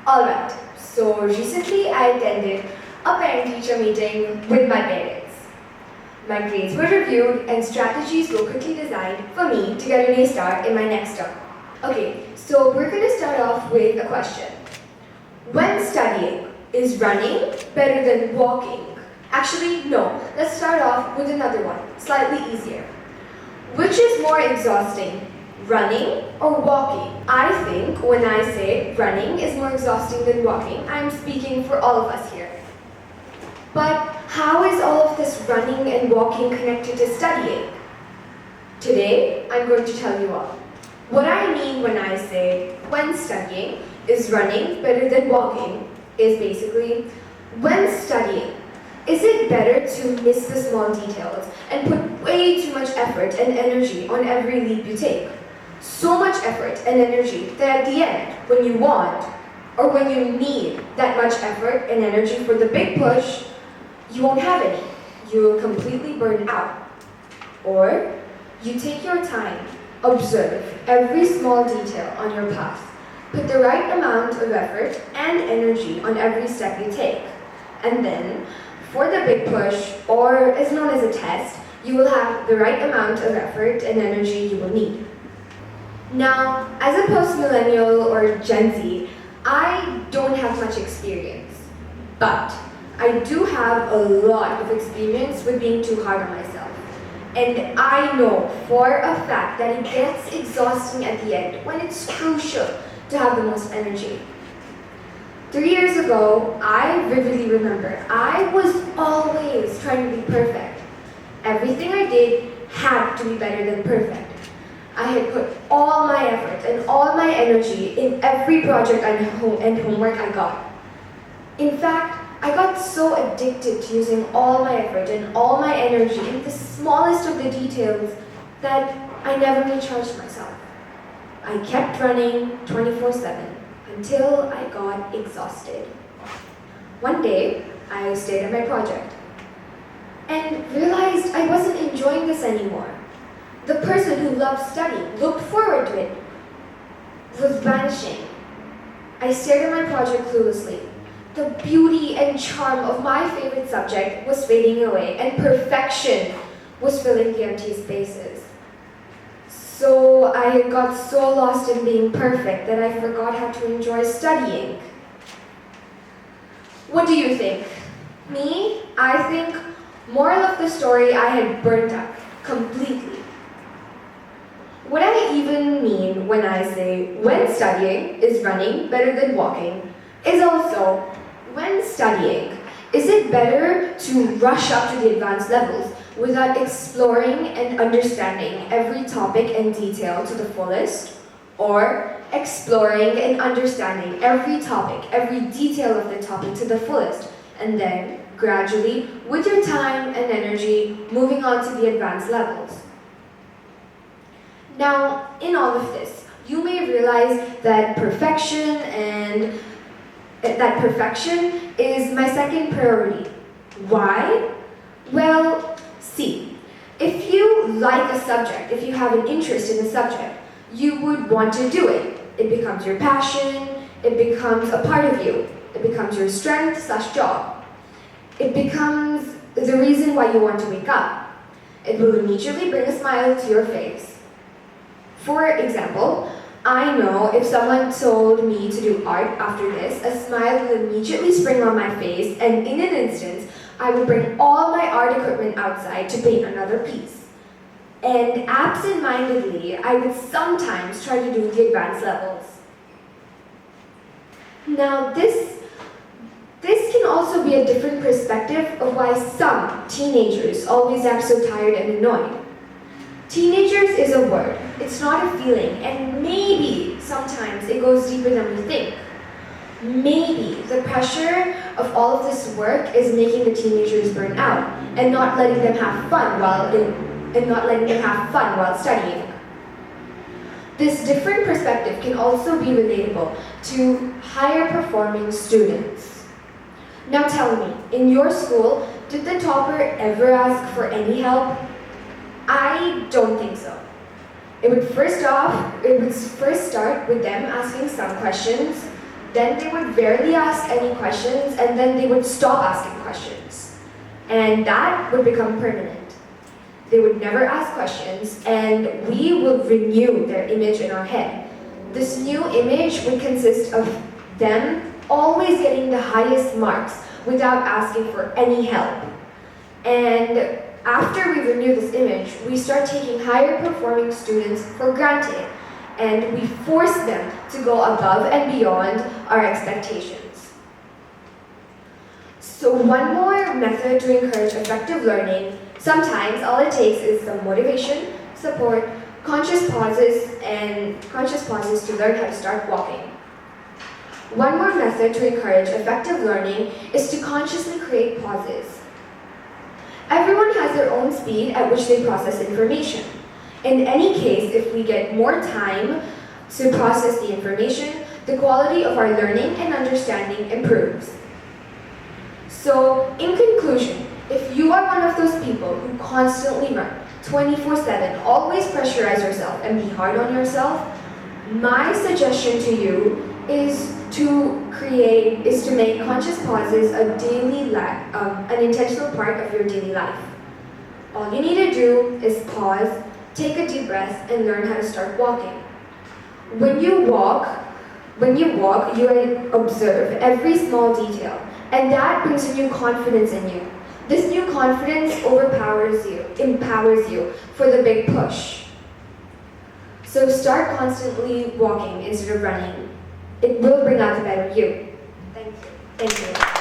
Alright, so recently I attended a parent-teacher meeting with my parents. My grades were reviewed and strategies were quickly designed for me to get an A star in my next term. Okay, so we're going to start off with a question. When studying, is running better than walking? Actually, no. Let's start off with another one, slightly easier. Which is more exhausting, running or walking? I think when I say running is more exhausting than walking, I'm speaking for all of us here. But how is all of this running and walking connected to studying? Today, I'm going to tell you all. What I mean when I say when studying is running better than walking is basically when studying, is it better to miss the small details and put way too much effort and energy on every leap you take? So much effort and energy that at the end, when you want, or when you need that much effort and energy for the big push, you won't have any. You will completely burn out. Or you take your time, observe every small detail on your path, put the right amount of effort and energy on every step you take, and then, for the big push, or as known as a test, you will have the right amount of effort and energy you will need. Now, as a post-millennial or Gen Z, I don't have much experience, but I do have a lot of experience with being too hard on myself. And I know for a fact that it gets exhausting at the end when it's crucial to have the most energy. 3 years ago, I vividly remember, I was always trying to be perfect. Everything I did had to be better than perfect. I had put all my effort and all my energy in every project and homework I got. In fact, I got so addicted to using all my effort and all my energy in the smallest of the details that I never recharged myself. I kept running 24/7 until I got exhausted. One day, I stayed at my project and realized I wasn't enjoying this anymore. The person who loved studying, looked forward to it, was vanishing. I stared at my project cluelessly. The beauty and charm of my favorite subject was fading away, and perfection was filling the empty spaces. So I got so lost in being perfect that I forgot how to enjoy studying. What do you think? Me? I think, moral of the story, I had burnt out completely. What I even mean when I say when studying is running better than walking is also when studying, is it better to rush up to the advanced levels without exploring and understanding every topic and detail to the fullest, or exploring and understanding every topic, every detail of the topic to the fullest, and then gradually, with your time and energy, moving on to the advanced levels? Now, in all of this, you may realize that perfection is my second priority. Why? Well, see, if you like a subject, if you have an interest in a subject, you would want to do it. It becomes your passion, it becomes a part of you, it becomes your strength/job. It becomes the reason why you want to wake up. It will immediately bring a smile to your face. For example, I know if someone told me to do art after this, a smile will immediately spring on my face, and in an instant, I would bring all my art equipment outside to paint another piece. And absent-mindedly, I would sometimes try to do the advanced levels. Now this can also be a different perspective of why some teenagers always act so tired and annoyed. Teenagers is a word, it's not a feeling, and maybe sometimes it goes deeper than we think. Maybe the pressure of all of this work is making the teenagers burn out and not letting them have fun while studying. This different perspective can also be relatable to higher performing students. Now tell me, in your school, did the topper ever ask for any help? I don't think so. It would first start with them asking some questions, Then they would rarely ask any questions, and then they would stop asking questions. And that would become permanent. They would never ask questions, and we will renew their image in our head. This new image would consist of them always getting the highest marks without asking for any help. And after we renew this image, we start taking higher performing students for granted, and we force them to go above and beyond our expectations. So one more method to encourage effective learning, sometimes all it takes is some motivation, support, conscious pauses to learn how to start walking. One more method to encourage effective learning is to consciously create pauses. Everyone has their own speed at which they process information. In any case, if we get more time to process the information, the quality of our learning and understanding improves. So, in conclusion, if you are one of those people who constantly run 24/7, always pressurize yourself and be hard on yourself, my suggestion to you is to make conscious pauses an intentional part of your daily life. All you need to do is pause, take a deep breath, and learn how to start walking. When you walk, you observe every small detail, and that brings a new confidence in you. This new confidence empowers you for the big push. So start constantly walking instead of running. It will bring out the better you. Thank you. Thank you.